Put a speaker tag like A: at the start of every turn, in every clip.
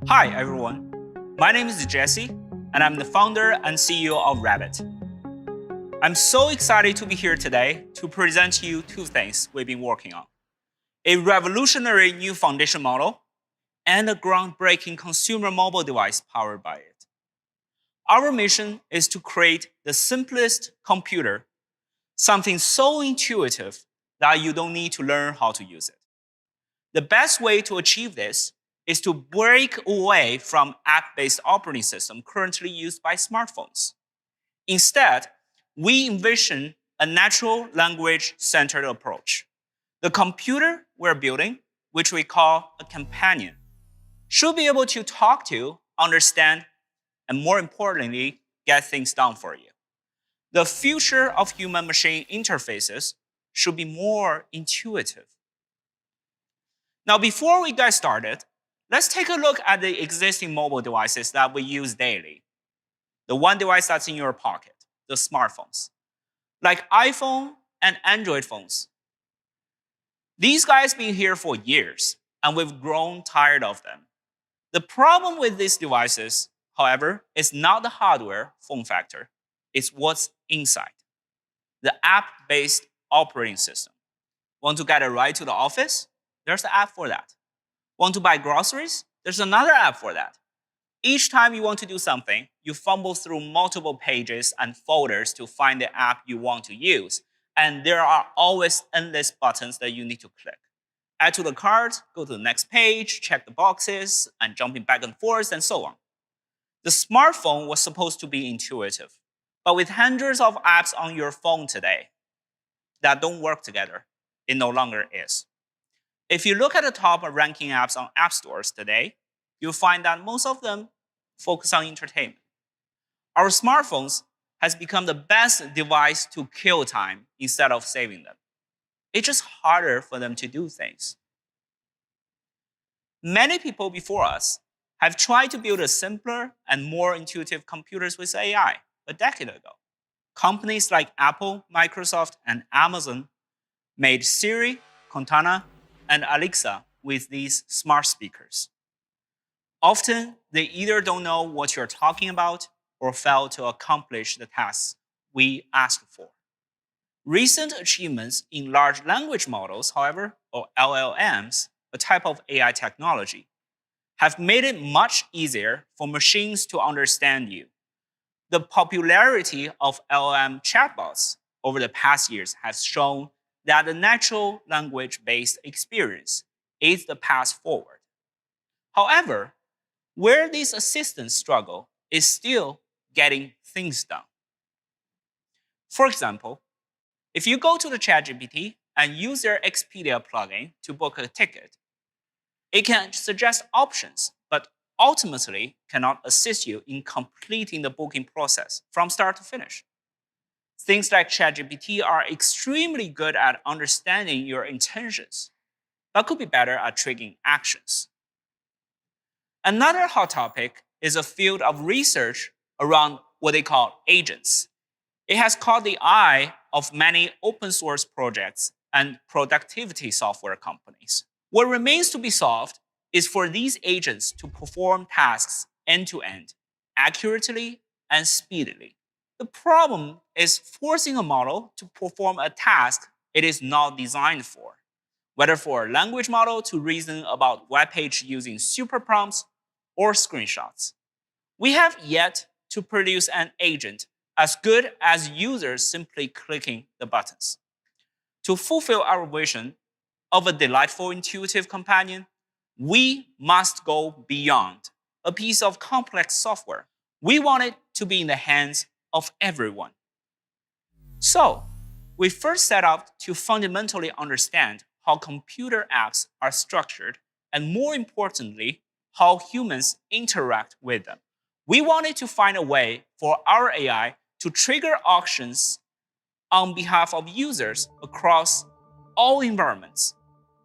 A: Hi, everyone. My name is Jesse, and I'm the founder and CEO of Rabbit. I'm so excited to be here today to present to you two things we've been working on: a revolutionary new foundation model and a groundbreaking consumer mobile device powered by it. Our mission is to create the simplest computer, something so intuitive that you don't need to learn how to use it. The best way to achieve this is to break away from app-based operating system currently used by smartphones. Instead, we envision a natural language-centered approach. The computer we're building, which we call a companion, should be able to talk to, understand, and more importantly, get things done for you. The future of human-machine interfaces should be more intuitive. Now, before we get started, let's take a look at the existing mobile devices that we use daily. The one device that's in your pocket, the smartphones, like iPhone and Android phones. These guys been here for years, and we've grown tired of them. The problem with these devices, however, is not the hardware form factor, it's what's inside. The app-based operating system. Want to get a ride to the office? There's an app for that. Want to buy groceries? There's another app for that. Each time you want to do something, you fumble through multiple pages and folders to find the app you want to use. And there are always endless buttons that you need to click. Add to the cart, go to the next page, check the boxes, and jumping back and forth, and so on. The smartphone was supposed to be intuitive. But with hundreds of apps on your phone today that don't work together, it no longer is. If you look at the top ranking apps on app stores today, you'll find that most of them focus on entertainment. Our smartphones has become the best device to kill time instead of saving them. It's just harder for them to do things. Many people before us have tried to build a simpler and more intuitive computers with AI a decade ago. Companies like Apple, Microsoft, and Amazon made Siri, Cortana, and Alexa with these smart speakers. Often, they either don't know what you're talking about or fail to accomplish the tasks we ask for. Recent achievements in large language models, however, or LLMs, a type of AI technology, have made it much easier for machines to understand you. The popularity of LLM chatbots over the past years has shown that the natural language-based experience is the path forward. However, where these assistants struggle is still getting things done. For example, if you go to the ChatGPT and use their Expedia plugin to book a ticket, it can suggest options, but ultimately cannot assist you in completing the booking process from start to finish. Things like ChatGPT are extremely good at understanding your intentions, but could be better at triggering actions. Another hot topic is a field of research around what they call agents. It has caught the eye of many open source projects and productivity software companies. What remains to be solved is for these agents to perform tasks end to end, accurately and speedily. The problem is forcing a model to perform a task it is not designed for, whether for a language model to reason about web page using super prompts or screenshots. We have yet to produce an agent as good as users simply clicking the buttons. To fulfill our vision of a delightful, intuitive companion, we must go beyond a piece of complex software. We want it to be in the hands of everyone. So, we first set out to fundamentally understand how computer apps are structured and, more importantly, how humans interact with them. We wanted to find a way for our AI to trigger actions on behalf of users across all environments.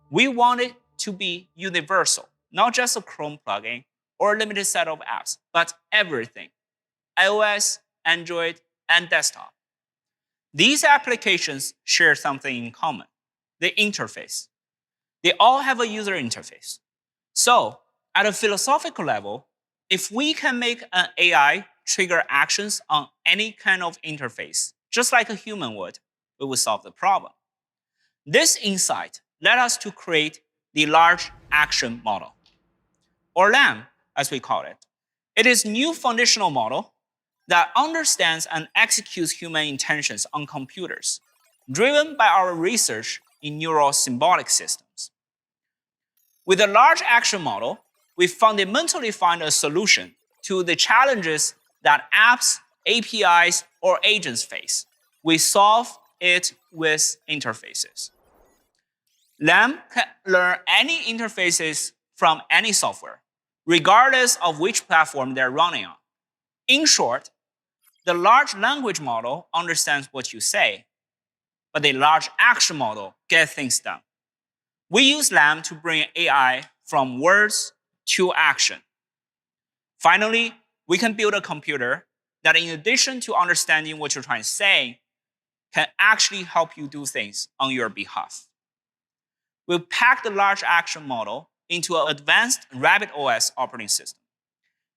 A: We want it to be universal, not just a Chrome plugin or a limited set of apps, but everything: iOS, Android, and desktop. These applications share something in common: the interface. They all have a user interface. So, At a philosophical level, if we can make an AI trigger actions on any kind of interface, just like a human would, we will solve the problem. This insight led us to create the Large Action Model, or LAM, as we call it. It is a new foundational model that understands and executes human intentions on computers, driven by our research in neural symbolic systems. With the Large Action Model, we fundamentally find a solution to the challenges that apps, APIs, or agents face. We solve it with interfaces. LAM can learn any interfaces from any software, regardless of which platform they're running on. In short, the large language model understands what you say, but the large action model gets things done. We use LAM to bring AI from words to action. Finally, we can build a computer that, in addition to understanding what you're trying to say, can actually help you do things on your behalf. We'll pack the large action model into an advanced RabbitOS operating system.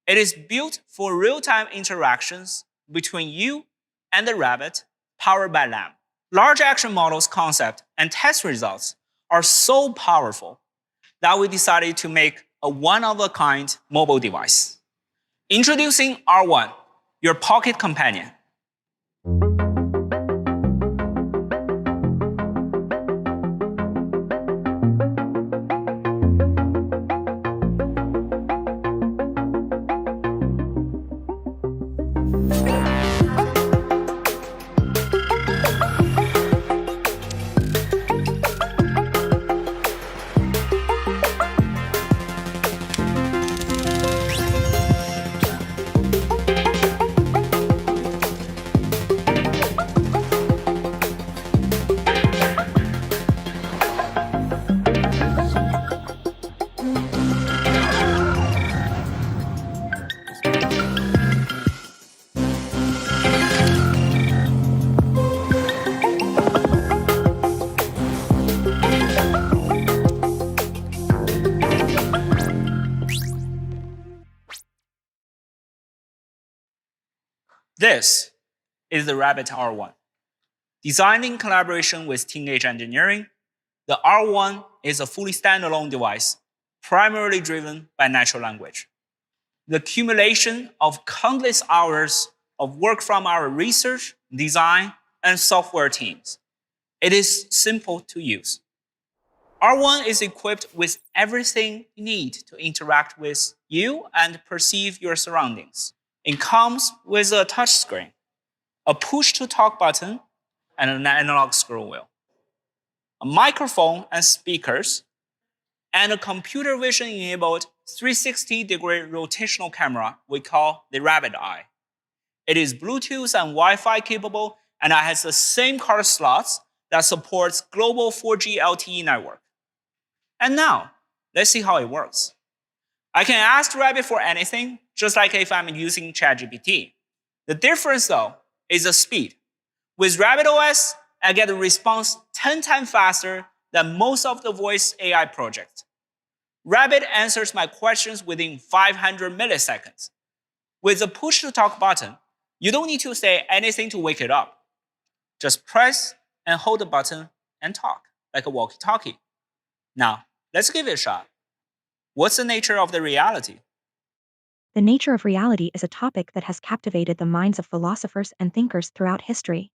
A: It is built for real-time interactions between you and the Rabbit, powered by LAM. Large action models concept and test results are so powerful that we decided to make a one-of-a-kind mobile device. Introducing R1, your pocket companion. This is the Rabbit R1. Designed in collaboration with Teenage Engineering, the R1 is a fully standalone device, primarily driven by natural language. The accumulation of countless hours of work from our research, design, and software teams. It is simple to use. R1 is equipped with everything you need to interact with you and perceive your surroundings. It comes with a touchscreen, a push-to-talk button, and an analog scroll wheel, a microphone and speakers, and a computer vision-enabled 360-degree rotational camera we call the Rabbit Eye. It is Bluetooth and Wi-Fi capable, and it has the same card slots that supports global 4G LTE network. And now, let's see how it works. I can ask Rabbit for anything, just like if I'm using ChatGPT. The difference, though, is the speed. With RabbitOS, I get a response 10 times faster than most of the voice AI projects. Rabbit answers my questions within 500 milliseconds. With the push-to-talk button, you don't need to say anything to wake it up. Just press and hold the button and talk, like a walkie-talkie. Now, let's give it a shot. What's the nature of the reality?
B: The nature of reality is a topic that has captivated the minds of philosophers and thinkers throughout history.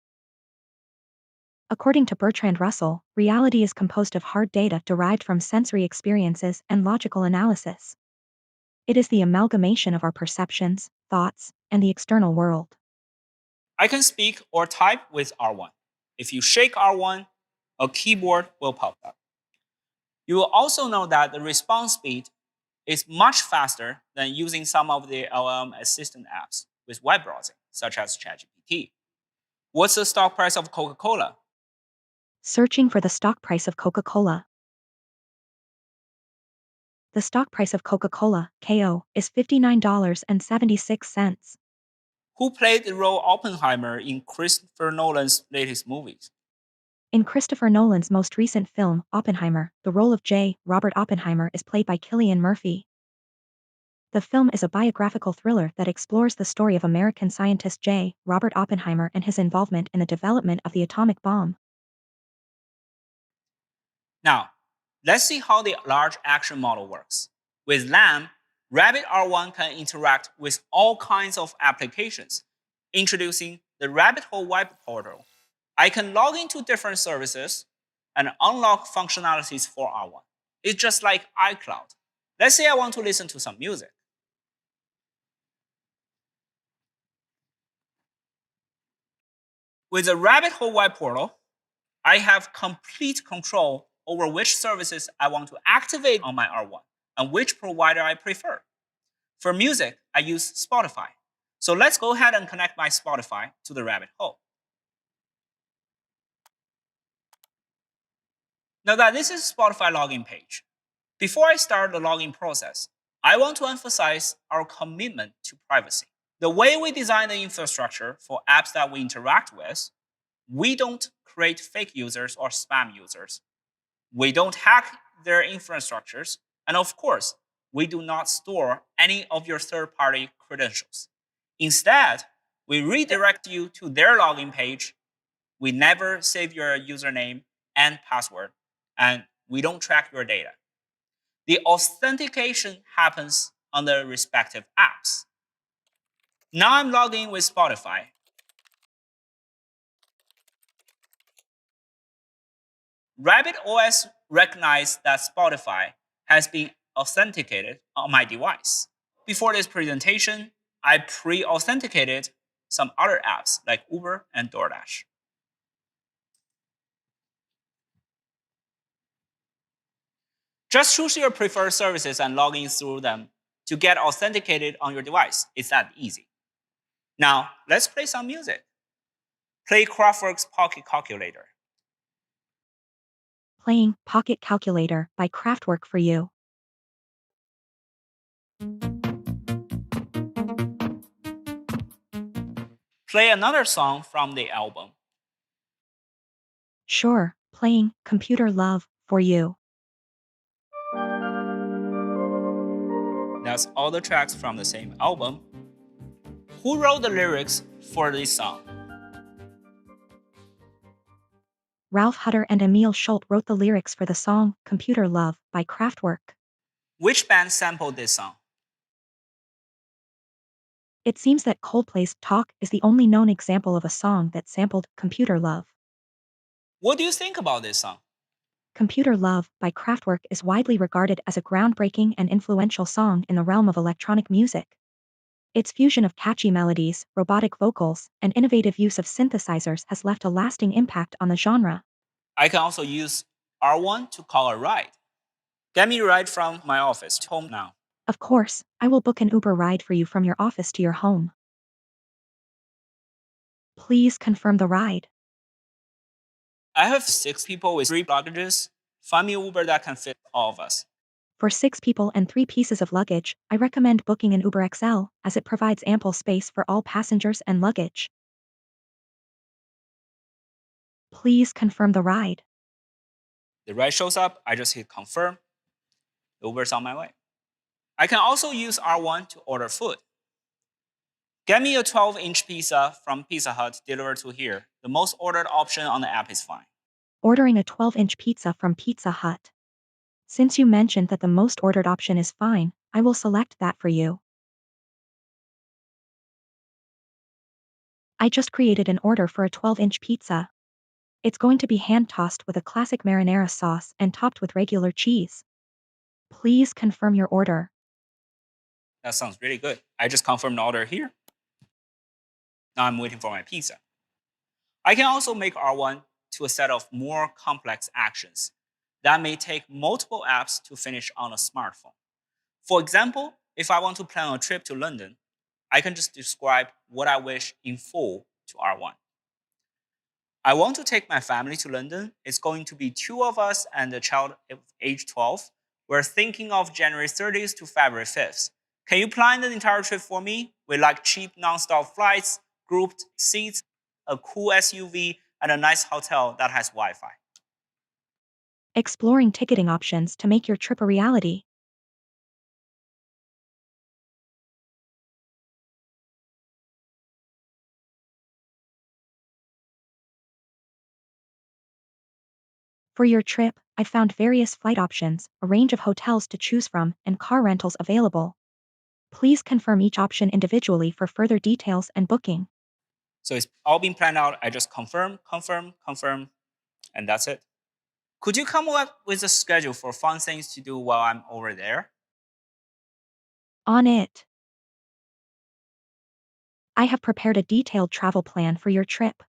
B: According to Bertrand Russell, reality is composed of hard data derived from sensory experiences and logical analysis. It is the amalgamation of our perceptions, thoughts, and the external world.
A: I can speak or type with R1. If you shake R1, a keyboard will pop up. You will also know that the response speed is much faster than using some of the LLM assistant apps with web browsing, such as ChatGPT. What's the stock price of Coca-Cola?
B: Searching for the stock price of Coca-Cola. The stock price of Coca-Cola, KO, is $59.76.
A: Who played the role Oppenheimer in Christopher Nolan's latest movies?
B: In Christopher Nolan's most recent film, Oppenheimer, the role of J. Robert Oppenheimer is played by Cillian Murphy. The film is a biographical thriller that explores the story of American scientist J. Robert Oppenheimer and his involvement in the development of the atomic bomb.
A: Now, let's see how the large action model works. With LAM, Rabbit R1 can interact with all kinds of applications. Introducing the Rabbit Hole Web Portal, I can log into different services and unlock functionalities for R1. It's just like iCloud. Let's say I want to listen to some music. With the Rabbit Hole Web Portal, I have complete control over which services I want to activate on my R1 and which provider I prefer. For music, I use Spotify. So let's go ahead and connect my Spotify to the Rabbit Hole. Now that this is Spotify login page, before I start the login process, I want to emphasize our commitment to privacy. The way we design the infrastructure for apps that we interact with, we don't create fake users or spam users. We don't hack their infrastructures. And of course, we do not store any of your third-party credentials. Instead, we redirect you to their login page. We never save your username and password, and we don't track your data. The authentication happens on the respective apps. Now I'm logged in with Spotify. Rabbit OS recognized that Spotify has been authenticated on my device. Before this presentation, I pre-authenticated some other apps like Uber and DoorDash. Just choose your preferred services and log in through them to get authenticated on your device. It's that easy. Now, let's play some music. Play Kraftwerk's Pocket Calculator.
B: Playing Pocket Calculator by Kraftwerk for you.
A: Play another song from the album.
B: Sure, playing Computer Love for you.
A: That's all the tracks from the same album. Who wrote the lyrics for this song?
B: Ralph Hutter and Emil Schult wrote the lyrics for the song Computer Love by Kraftwerk.
A: Which band sampled this song?
B: It seems that Coldplay's Talk is the only known example of a song that sampled Computer Love.
A: What do you think about this song?
B: Computer Love by Kraftwerk is widely regarded as a groundbreaking and influential song in the realm of electronic music. Its fusion of catchy melodies, robotic vocals, and innovative use of synthesizers has left a lasting impact on the genre.
A: I can also use R1 to call a ride. Get me a ride from my office to home now.
B: Of course, I will book an Uber ride for you from your office to your home. Please confirm the ride.
A: I have 6 people with 3 luggages. Find me an Uber that can fit all of us.
B: For 6 people and 3 pieces of luggage, I recommend booking an Uber XL, as it provides ample space for all passengers and luggage. Please confirm the ride.
A: The ride shows up, I just hit confirm. The Uber's on my way. I can also use R1 to order food. Get me a 12-inch pizza from Pizza Hut delivered to here. The most ordered option on the app is fine.
B: Ordering a 12-inch pizza from Pizza Hut. Since you mentioned that the most ordered option is fine, I will select that for you. I just created an order for a 12-inch pizza. It's going to be hand-tossed with a classic marinara sauce and topped with regular cheese. Please confirm your order.
A: That sounds really good. I just confirmed the order here. Now I'm waiting for my pizza. I can also make R1 to a set of more complex actions that may take multiple apps to finish on a smartphone. For example, if I want to plan a trip to London, I can just describe what I wish in full to R1. I want to take my family to London. It's going to be 2 of us and a child of age 12. We're thinking of January 30th to February 5th. Can you plan the entire trip for me? We like cheap non-stop flights, grouped seats, a cool SUV, and a nice hotel that has Wi-Fi.
B: Exploring ticketing options to make your trip a reality. For your trip, I found various flight options, a range of hotels to choose from, and car rentals available. Please confirm each option individually for further details and booking.
A: So it's all been planned out. I just confirm, confirm, confirm, and that's it. Could you come up with a schedule for fun things to do while I'm over there?
B: On it. I have prepared a detailed travel plan for your trip.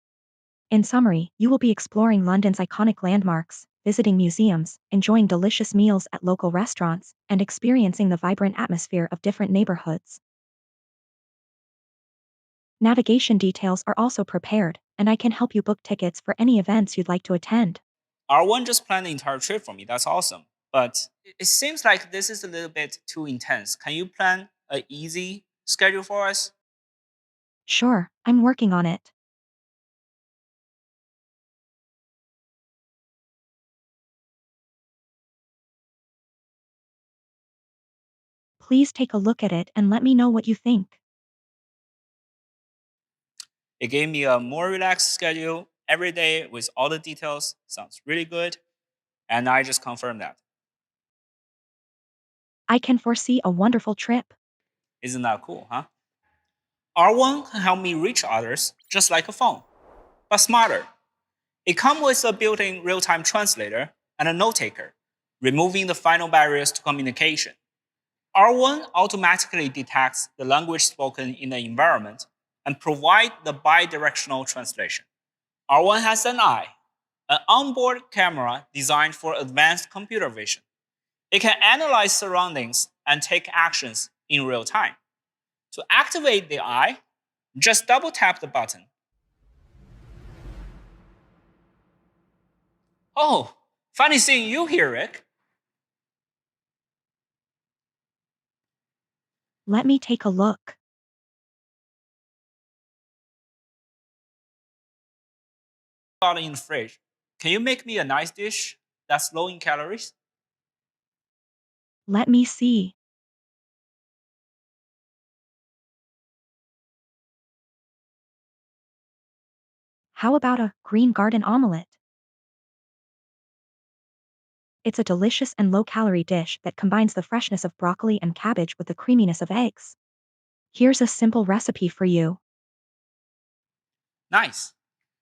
B: In summary, you will be exploring London's iconic landmarks, visiting museums, enjoying delicious meals at local restaurants, and experiencing the vibrant atmosphere of different neighborhoods. Navigation details are also prepared, and I can help you book tickets for any events you'd like to attend.
A: R1 just planned the entire trip for me. That's awesome. But it seems like this is a little bit too intense. Can you plan an easy schedule for us?
B: Sure, I'm working on it. Please take a look at it and let me know what you think.
A: It gave me a more relaxed schedule every day with all the details. Sounds really good. And I just confirmed that.
B: I can foresee a wonderful trip.
A: Isn't that cool, huh? R1 can help me reach others just like a phone, but smarter. It comes with a built-in real-time translator and a note taker, removing the final barriers to communication. R1 automatically detects the language spoken in the environment and provides the bidirectional translation. R1 has an eye, an onboard camera designed for advanced computer vision. It can analyze surroundings and take actions in real time. To activate the eye, just double tap the button. Oh, funny seeing you here, Rick.
B: Let me take a look.
A: Got in the fridge. Can you make me a nice dish that's low in calories?
B: Let me see. How about a green garden omelette? It's a delicious and low-calorie dish that combines the freshness of broccoli and cabbage with the creaminess of eggs. Here's a simple recipe for you.
A: Nice.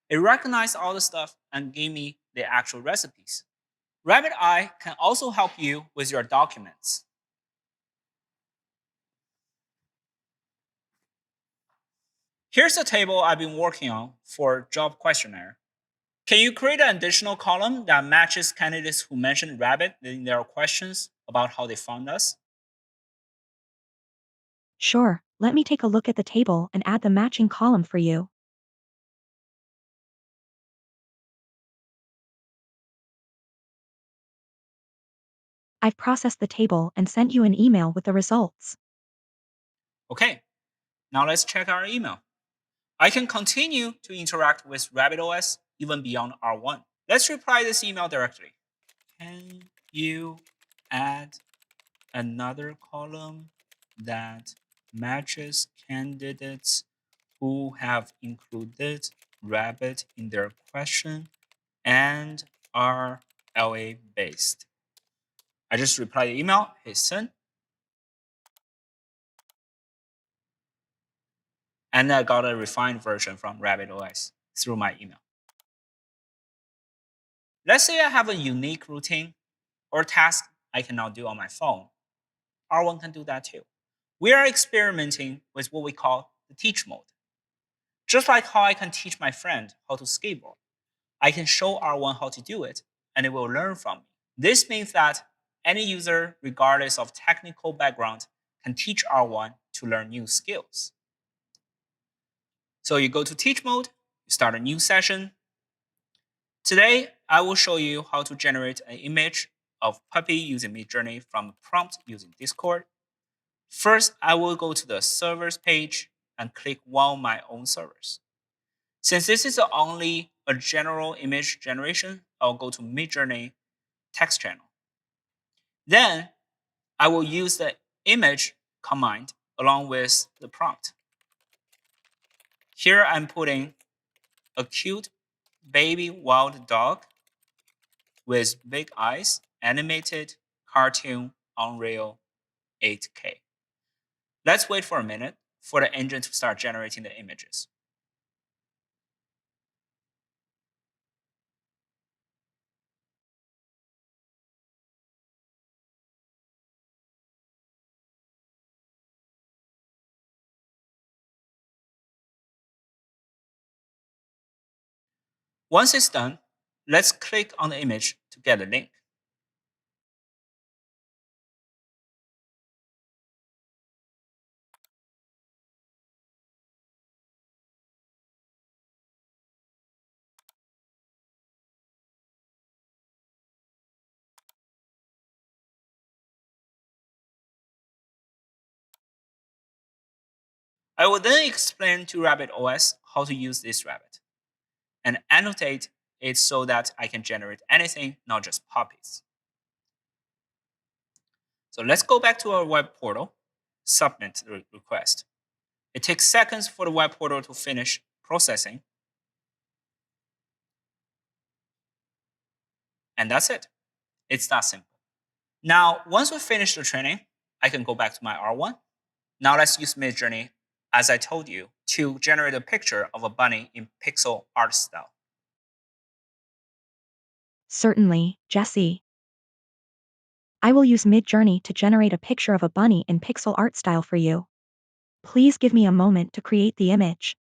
A: It recognized all the stuff and gave me the actual recipes. Rabbit Eye can also help you with your documents. Here's the table I've been working on for job questionnaire. Can you create an additional column that matches candidates who mentioned rabbit in their questions about how they found us?
B: Sure, let me take a look at the table and add the matching column for you. I've processed the table and sent you an email with the results.
A: Okay, now let's check our email. I can continue to interact with RabbitOS even beyond R1. Let's reply this email directly. Can you add another column that matches candidates who have included rabbit in their question and are LA based? I just replied the email, hit send, and I got a refined version from RabbitOS through my email. Let's say I have a unique routine or task I can now do on my phone. R1 can do that too. We are experimenting with what we call the teach mode. Just like how I can teach my friend how to skateboard, I can show R1 how to do it, and it will learn from me. This means that any user, regardless of technical background, can teach R1 to learn new skills. So you go to teach mode, you start a new session. Today, I will show you how to generate an image of puppy using Midjourney from a prompt using Discord. First, I will go to the servers page and click one of my own servers. Since this is only a general image generation, I'll go to Midjourney text channel. Then I will use the image command along with the prompt. Here I'm putting a cute baby wild dog with big eyes, animated, cartoon, Unreal 8K. Let's wait for a minute for the engine to start generating the images. Once it's done, let's click on the image to get a link. I will then explain to RabbitOS how to use this rabbit and annotate it so that I can generate anything, not just puppies. So let's go back to our web portal, submit the request. It takes seconds for the web portal to finish processing. And that's it. It's that simple. Now, once we finish the training, I can go back to my R1. Now let's use Midjourney, as I told you, to generate a picture of a bunny in pixel art style.
B: Certainly, Jesse. I will use Midjourney to generate a picture of a bunny in pixel art style for you. Please give me a moment to create the image.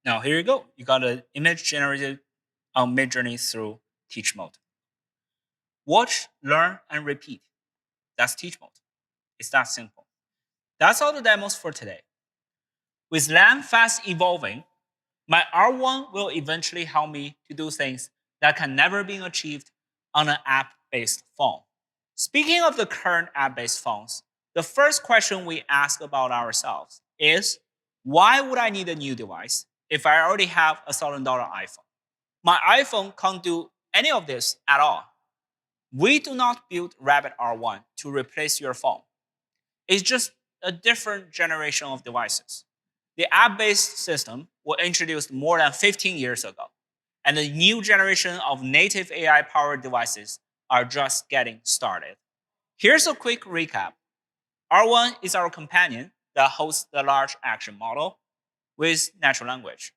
A: Now here you go. You got an image generated on Midjourney through teach mode. Watch, learn, and repeat. That's teach mode. It's that simple. That's all the demos for today. With LAM fast evolving, my R1 will eventually help me to do things that can never be achieved on an app-based phone. Speaking of the current app-based phones, the first question we ask about ourselves is, why would I need a new device if I already have a $1,000 iPhone? My iPhone can't do any of this at all. We do not build Rabbit R1 to replace your phone. It's just a different generation of devices. The app-based system was introduced more than 15 years ago, and the new generation of native AI-powered devices are just getting started. Here's a quick recap. R1 is our companion that hosts the large action model with natural language.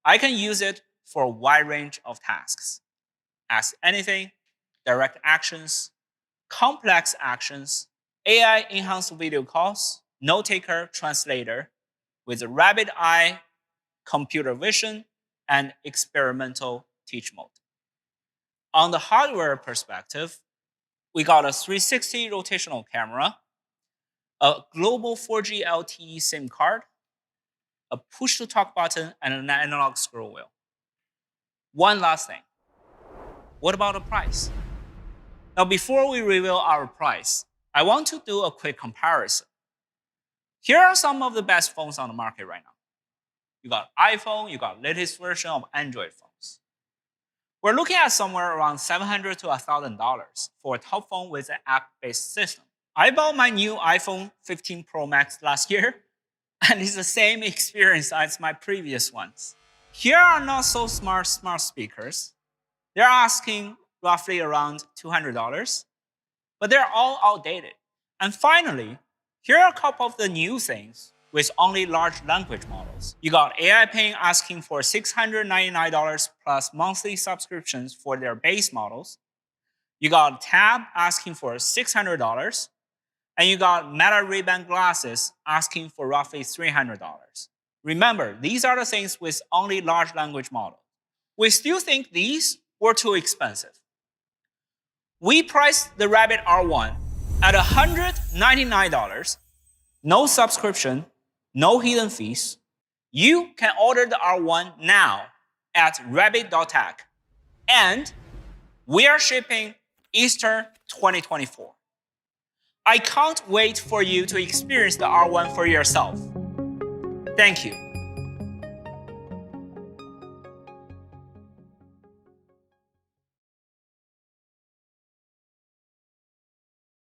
A: I can use it for a wide range of tasks. Ask anything, direct actions, complex actions, AI-enhanced video calls, note-taker, translator, with a rabbit eye, computer vision, and experimental teach mode. On the hardware perspective, we got a 360 rotational camera, a global 4G LTE SIM card, a push-to-talk button, and an analog scroll wheel. One last thing. What about the price? Now, before we reveal our price, I want to do a quick comparison. Here are some of the best phones on the market right now. You got iPhone, you got latest version of Android phones. We're looking at somewhere around $700 to $1,000 for a top phone with an app-based system. I bought my new iPhone 15 Pro Max last year, and it's the same experience as my previous ones. Here are not so smart speakers. They're asking roughly around $200, but they're all outdated. And finally, here are a couple of the new things with only large language models. You got AI Ping asking for $699 plus monthly subscriptions for their base models. You got Tab asking for $600. And you got Meta Ray-Ban glasses asking for roughly $300. Remember, these are the things with only large language models. We still think these were too expensive. We priced the Rabbit R1 at $199, no subscription, no hidden fees. You can order the R1 now at rabbit.tech, and we are shipping Easter 2024. I can't wait for you to experience the R1 for yourself. Thank you.